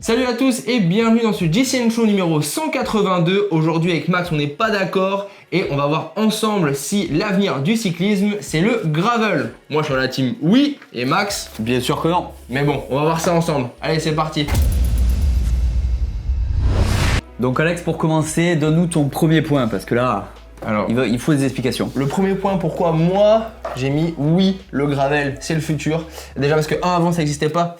Salut à tous et bienvenue dans ce GCN Show numéro 182. Aujourd'hui avec Max on n'est pas d'accord et on va voir ensemble si l'avenir du cyclisme c'est le gravel. Moi je suis dans la team oui et Max bien sûr que non. Mais bon on va voir ça ensemble. Allez c'est parti. Donc Alex, pour commencer, donne-nous ton premier point parce que là, Alors, il faut des explications. le premier point pourquoi moi j'ai mis oui le gravel c'est le futur. Déjà parce que avant ça n'existait pas.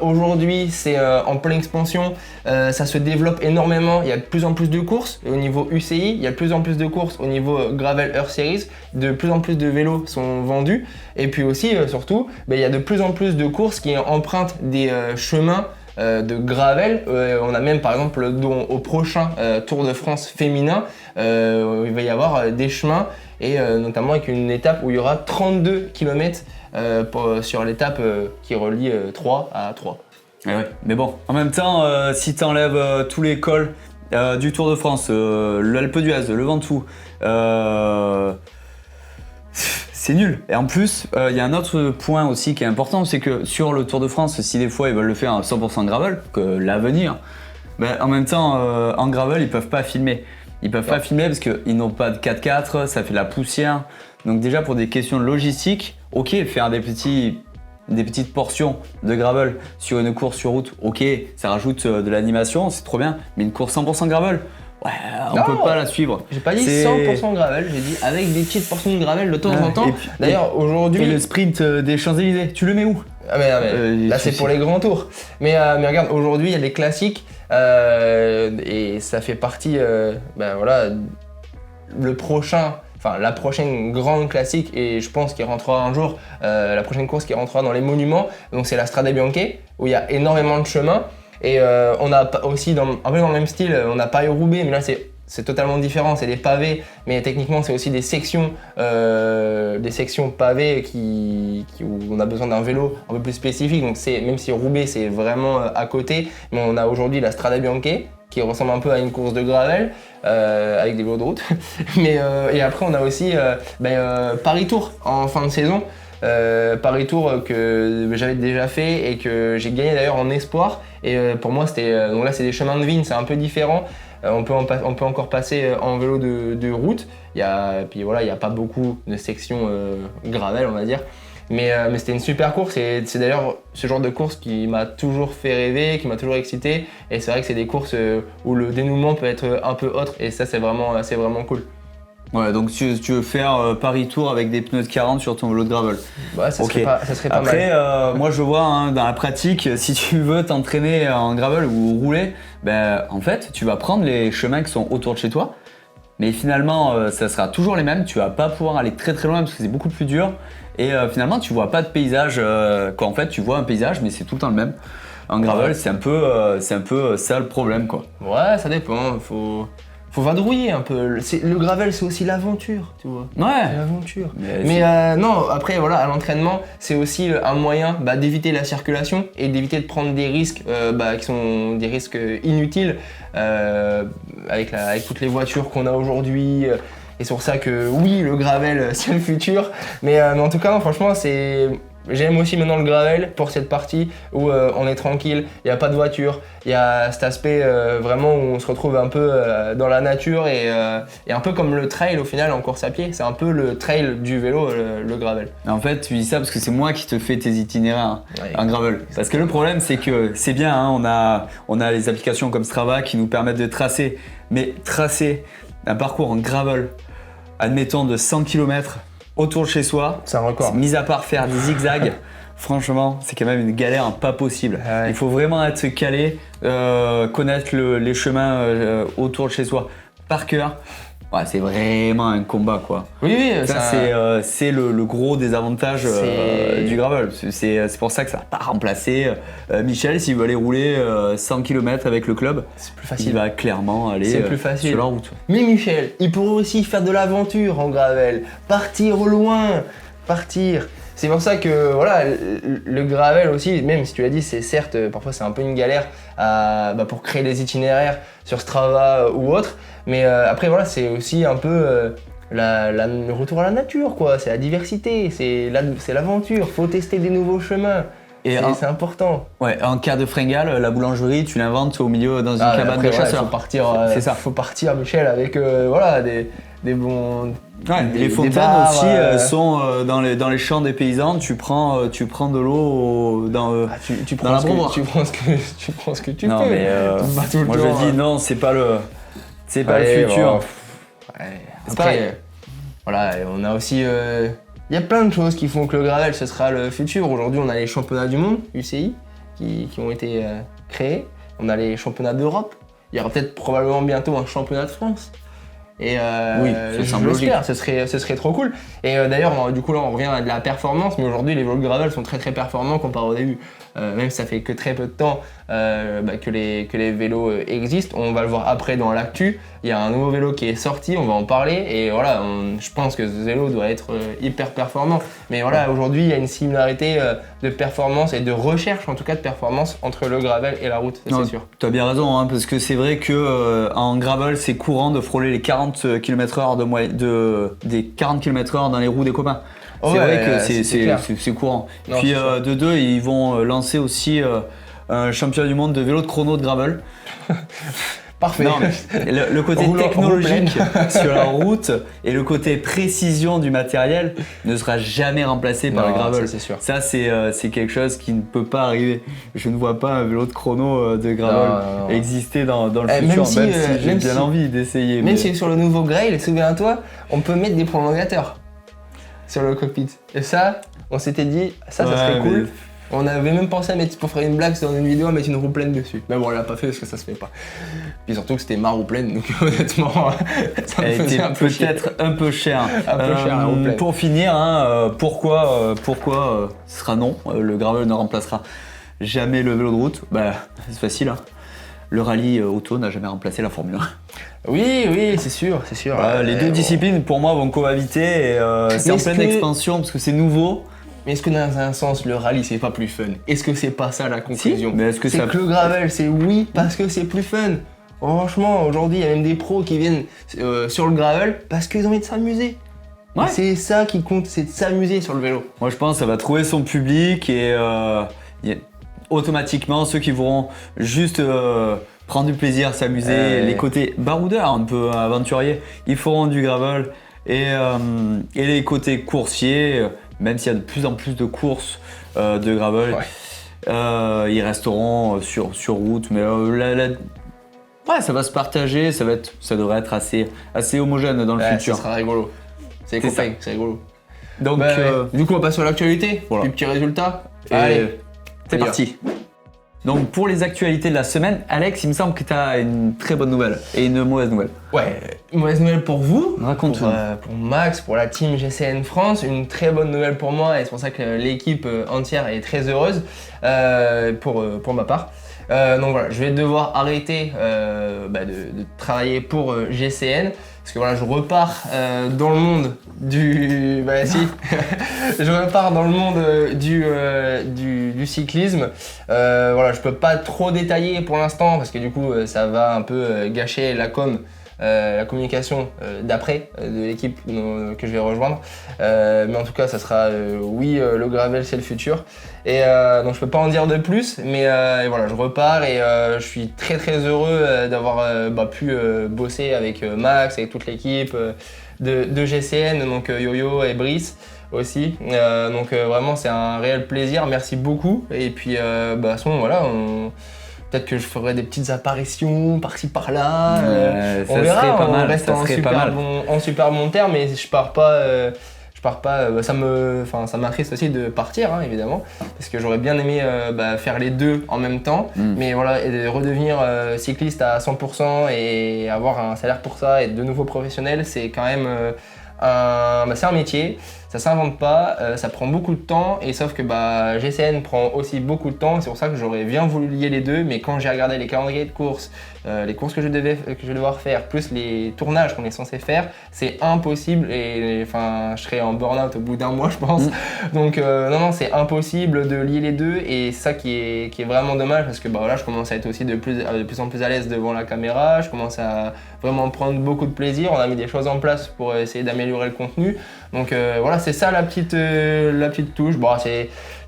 Aujourd'hui c'est en pleine expansion, ça se développe énormément, il y a de plus en plus de courses au niveau UCI, il y a de plus en plus de courses au niveau Gravel Earth Series, de plus en plus de vélos sont vendus et puis aussi surtout il y a de plus en plus de courses qui empruntent des chemins de gravel. On a même par exemple au prochain Tour de France féminin, il va y avoir des chemins et notamment avec une étape où il y aura 32 km sur l'étape qui relie 3 à 3. Eh ouais. Mais bon, en même temps, si tu enlèves tous les cols du Tour de France, l'Alpe d'Huez, le Ventoux, c'est nul. Et en plus, il y a un autre point aussi qui est important, c'est que sur le Tour de France, si des fois ils veulent le faire à 100% gravel, que l'avenir, en même temps, en gravel, ils peuvent pas filmer. Ils peuvent pas filmer parce qu'ils n'ont pas de 4x4, ça fait de la poussière. Donc déjà pour des questions de logistique, ok, faire des petites portions de gravel sur une course sur route, ok, ça rajoute de l'animation, c'est trop bien. Mais une course 100% gravel, ouais, on peut pas la suivre. J'ai pas dit 100% gravel, j'ai dit avec des petites portions de gravel de temps en temps. D'ailleurs aujourd'hui... Et le sprint des Champs-Élysées, tu le mets où? Là c'est pour les grands tours. Mais regarde, aujourd'hui il y a des classiques et ça fait partie, la prochaine grande classique et je pense qu'il rentrera un jour, la prochaine course qui rentrera dans les monuments, donc c'est la Strade Bianche où il y a énormément de chemins et on a aussi un peu dans le même style, on a Paris-Roubaix mais là c'est totalement différent, c'est des pavés, mais techniquement c'est aussi des sections pavées où on a besoin d'un vélo un peu plus spécifique. Donc même si Roubaix c'est vraiment à côté, mais on a aujourd'hui la Strade Bianche qui ressemble un peu à une course de gravel avec des vélos de route. Et après on a aussi Paris-Tour en fin de saison. Paris-Tour que j'avais déjà fait et que j'ai gagné d'ailleurs en espoir. Et pour moi donc là c'est des chemins de vigne, c'est un peu différent. On peut encore passer en vélo de route. Il y a pas beaucoup de sections gravel, on va dire. Mais c'était une super course et c'est d'ailleurs ce genre de course qui m'a toujours fait rêver, qui m'a toujours excité. Et c'est vrai que c'est des courses où le dénouement peut être un peu autre et ça c'est vraiment cool. Ouais, donc tu veux faire Paris-Tour avec des pneus de 40 sur ton vélo de gravel. Ouais, ça serait pas Après, mal. moi je vois dans la pratique, si tu veux t'entraîner en gravel ou rouler, en fait, tu vas prendre les chemins qui sont autour de chez toi, mais finalement, ça sera toujours les mêmes. Tu vas pas pouvoir aller très très loin parce que c'est beaucoup plus dur. Et finalement, tu vois pas de paysage. En fait, tu vois un paysage, mais c'est tout le temps le même. En gravel, c'est un peu ça le problème, quoi. Ouais, ça dépend. Faut vadrouiller un peu. Le gravel, c'est aussi l'aventure, tu vois. Ouais. C'est l'aventure. Mais non, après, voilà, à l'entraînement, c'est aussi un moyen d'éviter la circulation et d'éviter de prendre des risques qui sont des risques inutiles avec toutes les voitures qu'on a aujourd'hui. Et c'est pour ça que oui, le gravel, c'est le futur. Mais en tout cas, non, franchement, j'aime aussi maintenant le gravel pour cette partie où on est tranquille, il n'y a pas de voiture, il y a cet aspect vraiment où on se retrouve un peu dans la nature et un peu comme le trail au final en course à pied, c'est un peu le trail du vélo, le gravel. En fait, tu dis ça parce que c'est moi qui te fais tes itinéraires en gravel. Parce que le problème, c'est que c'est bien, hein, on a les applications comme Strava qui nous permettent de tracer, mais tracer un parcours en gravel, admettons de 100 km autour de chez soi, c'est un record. Mis à part faire des zigzags, franchement, c'est quand même une galère pas possible. Ah ouais. Il faut vraiment être calé, connaître les chemins autour de chez soi par cœur. Ouais, c'est vraiment un combat, quoi. Oui, c'est le gros désavantage du gravel. C'est pour ça que ça va pas remplacer Michel s'il veut aller rouler 100 km avec le club. C'est plus facile. Il va clairement aller sur la route. Mais Michel, il pourrait aussi faire de l'aventure en gravel, partir au loin, C'est pour ça que voilà, le gravel aussi, même si tu l'as dit, c'est certes, parfois c'est un peu une galère pour créer des itinéraires sur Strava ou autre. Mais après voilà, c'est aussi un peu le retour à la nature, quoi. C'est la diversité, c'est l'aventure, faut tester des nouveaux chemins. Et c'est important. Ouais, en cas de fringale, la boulangerie, tu l'inventes au milieu dans une cabane après, de chasseurs. C'est ça. Faut partir, Michel, avec voilà, des bons. Ouais, les fontaines bars, aussi sont dans les champs des paysans. Tu prends de l'eau dans tu dans la brousse. tu prends ce que tu non, peux. mais Pas tout le moi temps, je dis non, c'est pas le futur. Ouais. C'est Après, pareil. voilà, et on a aussi. Il y a plein de choses qui font que le gravel ce sera le futur. Aujourd'hui, on a les championnats du monde, UCI, qui ont été créés. On a les championnats d'Europe. Il y aura peut-être probablement bientôt un championnat de France. Et oui, ça semble logique. ce serait trop cool. Et d'ailleurs, du coup, là, on revient à de la performance, mais aujourd'hui, les vélos de gravel sont très très performants comparé au début. Même si ça fait que très peu de temps que les vélos existent, on va le voir après dans l'actu. Il y a un nouveau vélo qui est sorti, on va en parler. Et voilà, je pense que ce vélo doit être hyper performant. Mais voilà, aujourd'hui, il y a une similarité de performance et de recherche, en tout cas de performance, entre le gravel et la route, c'est sûr. Tu as bien raison, hein, parce que c'est vrai que en gravel, c'est courant de frôler les 40 km/h des 40 km/h dans les roues des copains. C'est vrai que c'est courant. Non, puis de deux, ils vont lancer aussi un championnat du monde de vélo de chrono de gravel. Parfait. Non, mais le côté technologique sur la route et le côté précision du matériel ne sera jamais remplacé par le gravel. Ça, c'est sûr. Ça, c'est quelque chose qui ne peut pas arriver. Je ne vois pas un vélo de chrono de gravel exister dans le futur, même si j'ai bien envie d'essayer. Même si sur le nouveau Grail, souviens-toi, on peut mettre des prolongateurs sur le cockpit. Et ça, on s'était dit, ça serait cool. On avait même pensé à mettre, pour faire une blague dans une vidéo, à mettre une roue pleine dessus. Mais bon, on l'a pas fait parce que ça se fait pas. Puis surtout que c'était ma roue pleine, donc honnêtement, ça me faisait peut-être un peu cher. Un peu cher la roue pleine. Pour finir, hein, pourquoi ce sera non, le gravel ne remplacera jamais le vélo de route. Bah, c'est facile. Hein. Le rallye auto n'a jamais remplacé la Formule 1. Oui, c'est sûr. Les deux disciplines, pour moi, vont cohabiter et c'est en pleine expansion parce que c'est nouveau. Mais est-ce que dans un sens, le rallye, c'est pas plus fun? Est-ce que c'est pas ça la conclusion? Si, mais est-ce que c'est que le gravel, c'est oui parce que c'est plus fun. Franchement, aujourd'hui, il y a même des pros qui viennent sur le gravel parce qu'ils ont envie de s'amuser. Ouais. C'est ça qui compte, c'est de s'amuser sur le vélo. Moi, je pense que ça va trouver son public et automatiquement, ceux qui vont juste prendre du plaisir, s'amuser, les côtés baroudeurs, un peu aventuriers, ils feront du gravel et les côtés coursiers, même s'il y a de plus en plus de courses de gravel, ils resteront sur route, mais ça va se partager, ça devrait être assez homogène dans le futur. Ça sera rigolo. C'est copain, c'est rigolo. Donc, du coup, on passe sur l'actualité. Voilà. Puis petit résultat. Allez, c'est parti. Donc pour les actualités de la semaine, Alex, il me semble que tu as une très bonne nouvelle et une mauvaise nouvelle. Ouais, une mauvaise nouvelle pour vous. Raconte-nous. Pour Max, pour la team GCN France, une très bonne nouvelle pour moi et c'est pour ça que l'équipe entière est très heureuse pour ma part. Donc voilà, je vais devoir arrêter de travailler pour GCN. Parce que voilà, je repars dans le monde du... Bah si, je repars dans le monde du cyclisme. Voilà, je peux pas trop détailler pour l'instant parce que du coup, ça va un peu gâcher la communication d'après de l'équipe que je vais rejoindre. Mais en tout cas, ça sera le gravel c'est le futur. Et donc je peux pas en dire de plus, mais voilà, je repars et je suis très très heureux d'avoir pu bosser avec Max, avec toute l'équipe de GCN, donc Yo-Yo et Brice aussi. Donc vraiment c'est un réel plaisir, merci beaucoup. Et puis à ce moment voilà, peut-être que je ferai des petites apparitions par-ci par-là. On verra, serait pas on mal, reste en super bon terme, mais je pars pas, ça m'attriste aussi de partir hein, évidemment, parce que j'aurais bien aimé faire les deux en même temps, mais voilà, et de redevenir cycliste à 100% et avoir un salaire pour ça, et être de nouveau professionnel, c'est quand même c'est un métier, ça s'invente pas, ça prend beaucoup de temps, et sauf que GCN prend aussi beaucoup de temps, c'est pour ça que j'aurais bien voulu lier les deux, mais quand j'ai regardé les calendriers de courses, les courses que je vais devoir faire, plus les tournages qu'on est censé faire, c'est impossible, et je serais en burn-out au bout d'un mois je pense. Donc non, c'est impossible de lier les deux, et c'est ça qui est vraiment dommage, parce que je commence à être aussi de plus en plus à l'aise devant la caméra, je commence à vraiment prendre beaucoup de plaisir, on a mis des choses en place pour essayer d'améliorer le contenu, donc voilà, c'est ça la petite touche. Bon,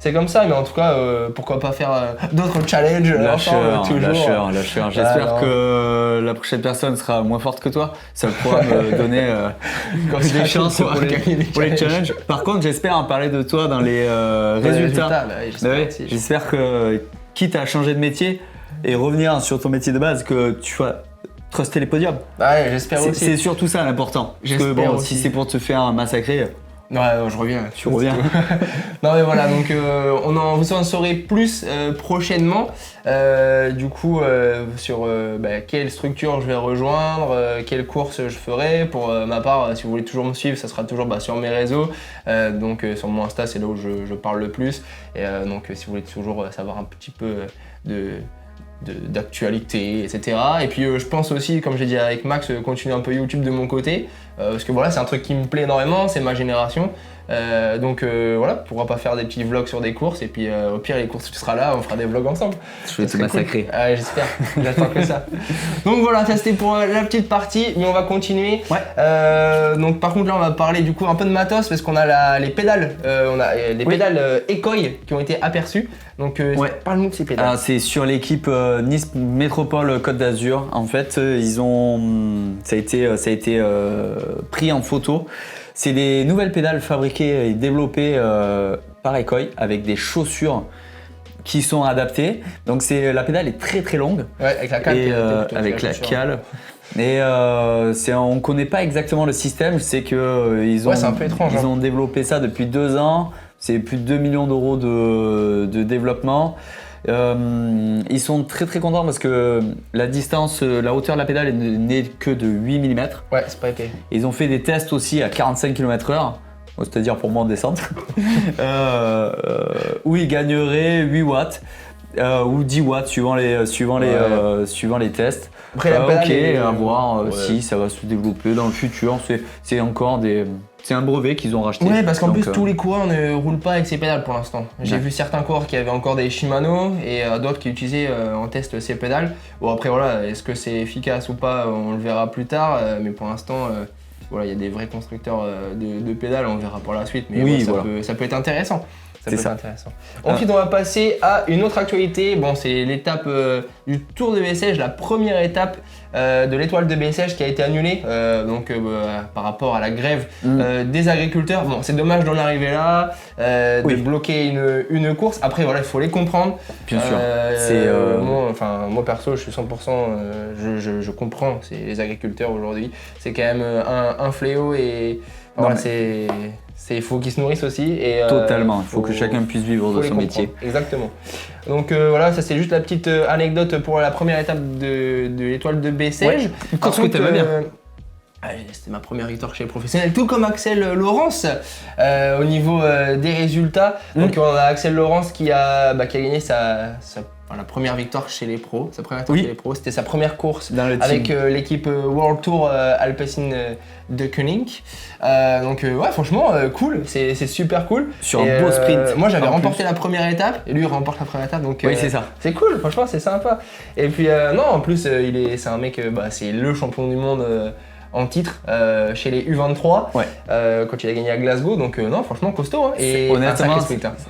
c'est comme ça, mais en tout cas, pourquoi pas faire d'autres challenges Lâcheur. Ah, J'espère que la prochaine personne sera moins forte que toi. Ça pourra me donner des chances pour les challenges. Par contre, j'espère en parler de toi dans les résultats. J'espère que, quitte à changer de métier et revenir sur ton métier de base, que tu vas truster les podiums. Ouais, j'espère aussi. C'est surtout ça l'important. Parce que bon, si c'est pour te faire massacrer. Ouais, je reviens. Tu reviens. Non mais voilà, donc vous en saurez plus prochainement. Du coup, sur quelle structure je vais rejoindre, quelle course je ferai. Pour ma part, si vous voulez toujours me suivre, ça sera toujours sur mes réseaux. Donc sur mon Insta, c'est là où je parle le plus. Et donc si vous voulez toujours savoir un petit peu d'actualité, etc. Et puis je pense aussi, comme j'ai dit avec Max, continuer un peu YouTube de mon côté, parce que voilà, c'est un truc qui me plaît énormément, c'est ma génération. Donc voilà, pourquoi pas faire des petits vlogs sur des courses, et puis au pire les courses tu seras là, on fera des vlogs ensemble. Je vais te massacrer. Cool. J'espère, j'attends que ça. Donc voilà, ça c'était pour la petite partie, mais on va continuer. Ouais. Donc par contre là on va parler du coup un peu de matos, parce qu'on a les pédales, on a les pédales Ecoy qui ont été aperçues. Donc parle-nous de ces pédales. Alors, c'est sur l'équipe Nice Métropole Côte d'Azur. En fait, ça a été pris en photo. C'est des nouvelles pédales fabriquées et développées par Ecoy avec des chaussures qui sont adaptées. Donc la pédale est très très longue. Ouais, avec la cale. Avec la cale. Et on ne connaît pas exactement le système. C'est que c'est un peu étrange. Ils ont développé ça depuis 2 ans. C'est plus de 2 millions d'euros de développement. Ils sont très très contents parce que la hauteur de la pédale n'est que de 8 mm. Ouais, c'est pas épais. Ils ont fait des tests aussi à 45 km/h, c'est-à-dire pour moi en descente, où ils gagneraient 8 watts ou 10 watts suivant les tests. Après, la pédale à voir si ça va se développer dans le futur. C'est un brevet qu'ils ont racheté. Ouais, parce qu'en plus tous les coureurs ne roulent pas avec ces pédales pour l'instant. J'ai vu certains coureurs qui avaient encore des Shimano et d'autres qui utilisaient en test ces pédales. Bon après voilà, est-ce que c'est efficace ou pas, on le verra plus tard. Mais pour l'instant, voilà, il y a des vrais constructeurs de pédales, on verra pour la suite. Mais oui, ça peut être intéressant. C'est ça. Intéressant. Ensuite, on va passer à une autre actualité. Bon, c'est l'étape du Tour de Bessèges, la première étape de l'étoile de Bessèges qui a été annulée par rapport à la grève des agriculteurs. Bon, c'est dommage d'en arriver là, de bloquer une course. Après, voilà, il faut les comprendre. Bien sûr. Moi perso, je suis 100%, je comprends les agriculteurs aujourd'hui. C'est quand même un fléau et voilà, il faut qu'ils se nourrissent aussi. Totalement, il faut que chacun puisse vivre de son métier. Exactement. Donc voilà, ça c'est juste la petite anecdote pour la première étape de l'étoile de Bessèges. Une course que t'aimais bien. C'était ma première victoire chez les professionnels, tout comme Axel Laurence au niveau des résultats. Donc on a Axel Laurence qui a gagné la première victoire chez les pros. Sa première victoire chez les pros, c'était sa première course avec l'équipe World Tour Alpecin de Koenig. Donc franchement cool, c'est super cool. Sur un beau sprint. Moi j'avais remporté la première étape et lui il remporte la première étape. Donc c'est ça. C'est cool, franchement c'est sympa. Et puis en plus c'est un mec, c'est le champion du monde en titre chez les U23 quand il a gagné à Glasgow, donc non franchement costaud hein, et honnêtement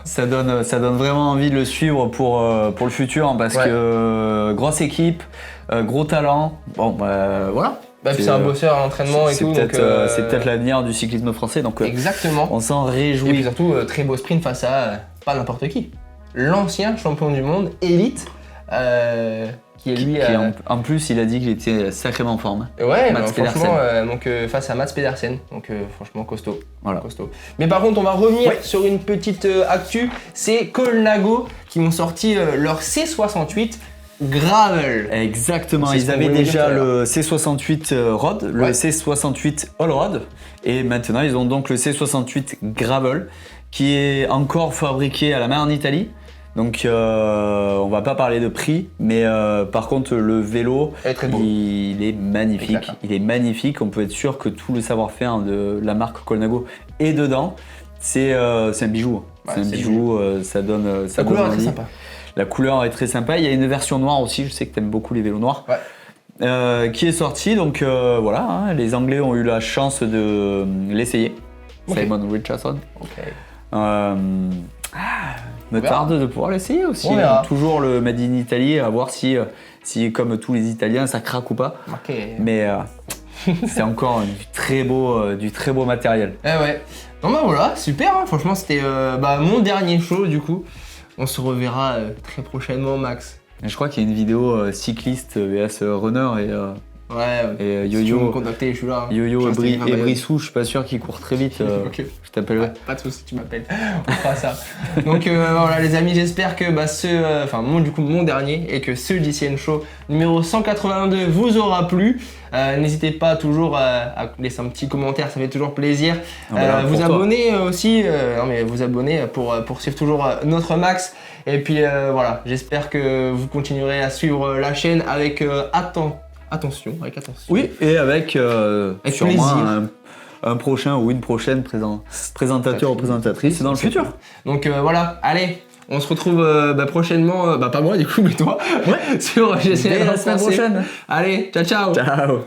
ça donne vraiment envie de le suivre pour le futur hein, parce que grosse équipe, gros talent, voilà. Puis c'est un bosseur à l'entraînement et tout. C'est peut-être l'avenir du cyclisme français, donc exactement. On s'en réjouit. Et puis surtout très beau sprint face à pas n'importe qui, l'ancien champion du monde élite qui est lui en plus il a dit qu'il était sacrément en forme. Ouais, franchement face à Mats Pedersen, donc franchement costaud. Voilà. Costaud. Mais par contre on va revenir sur une petite actu, c'est Colnago qui ont sorti leur C68 Gravel. Exactement, ils avaient déjà le C68 Road, le C68 All Road et maintenant ils ont donc le C68 Gravel qui est encore fabriqué à la main en Italie. Donc on va pas parler de prix, mais par contre le vélo, il est magnifique. Il est magnifique, on peut être sûr que tout le savoir-faire de la marque Colnago est dedans. C'est un bijou. C'est un bijou, ça donne la couleur est très sympa. La couleur est très sympa. Il y a une version noire aussi, je sais que tu aimes beaucoup les vélos noirs. Qui est sortie, donc voilà, hein, les Anglais ont eu la chance de l'essayer. Ok. Simon Richardson. Ok. Me verra. tarde de pouvoir l'essayer aussi. On verra. Toujours le Made in Italy, à voir si, comme tous les Italiens, ça craque ou pas. Ok. Mais c'est encore du très beau matériel. Eh ouais. Non bah voilà, super, hein. Franchement c'était mon dernier show du coup. On se reverra très prochainement Max. Et je crois qu'il y a une vidéo cycliste vs runner Ouais, et si tu veux me Yo-Yo. contacter, je suis là. hein. Yo-Yo Je et, reste avec Raphaël. Brissou, je suis pas sûr qu'ils courent très vite. Ok. Je t'appellerai. Ouais, pas de soucis, tu m'appelles. On fera ça. Donc voilà les amis, j'espère que mon dernier et que ce DCN Show numéro 182 vous aura plu. N'hésitez pas toujours à laisser un petit commentaire, ça fait toujours plaisir. Vous pour toi. abonner aussi, vous abonner pour suivre toujours notre Max. Et puis voilà, j'espère que vous continuerez à suivre la chaîne avec attention. Oui, et avec sûrement plaisir. un prochain ou une prochaine présentateur ou présentatrice dans le futur. Donc voilà, allez, on se retrouve prochainement, pas moi du coup, mais toi, sur GCN Dès la semaine Français. prochaine. Allez, ciao ciao. Ciao.